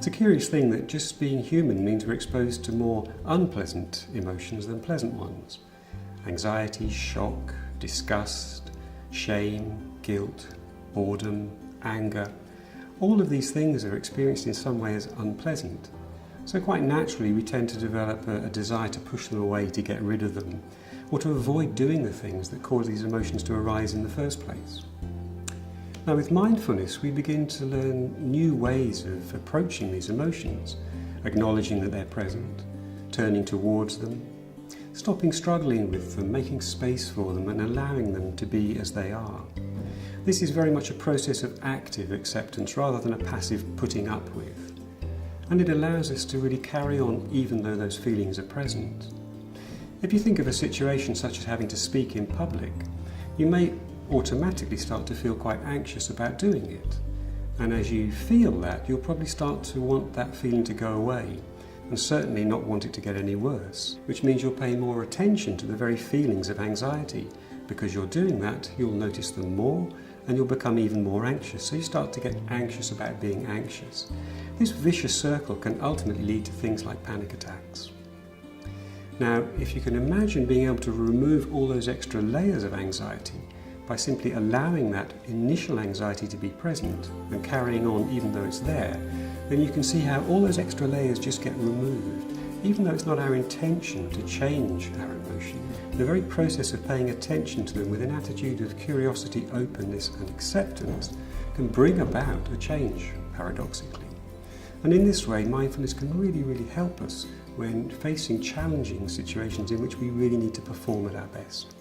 It's a curious thing that just being human means we're exposed to more unpleasant emotions than pleasant ones. Anxiety, shock, disgust, shame, guilt, boredom, anger. All of these things are experienced in some way as unpleasant. So quite naturally we tend to develop a desire to push them away, to get rid of them, or to avoid doing the things that cause these emotions to arise in the first place. Now with mindfulness we begin to learn new ways of approaching these emotions, acknowledging that they're present, turning towards them, stopping struggling with them, making space for them and allowing them to be as they are. This is very much a process of active acceptance rather than a passive putting up with. And it allows us to really carry on even though those feelings are present. If you think of a situation such as having to speak in public, you may automatically start to feel quite anxious about doing it. And as you feel that, you'll probably start to want that feeling to go away, and certainly not want it to get any worse, which means you'll pay more attention to the very feelings of anxiety. Because you're doing that, you'll notice them more, and you'll become even more anxious. So you start to get anxious about being anxious. This vicious circle can ultimately lead to things like panic attacks. Now, if you can imagine being able to remove all those extra layers of anxiety by simply allowing that initial anxiety to be present and carrying on even though it's there, then you can see how all those extra layers just get removed, even though it's not our intention to change our emotion. The very process of paying attention to them with an attitude of curiosity, openness and acceptance can bring about a change, paradoxically. And in this way, mindfulness can really help us when facing challenging situations in which we really need to perform at our best.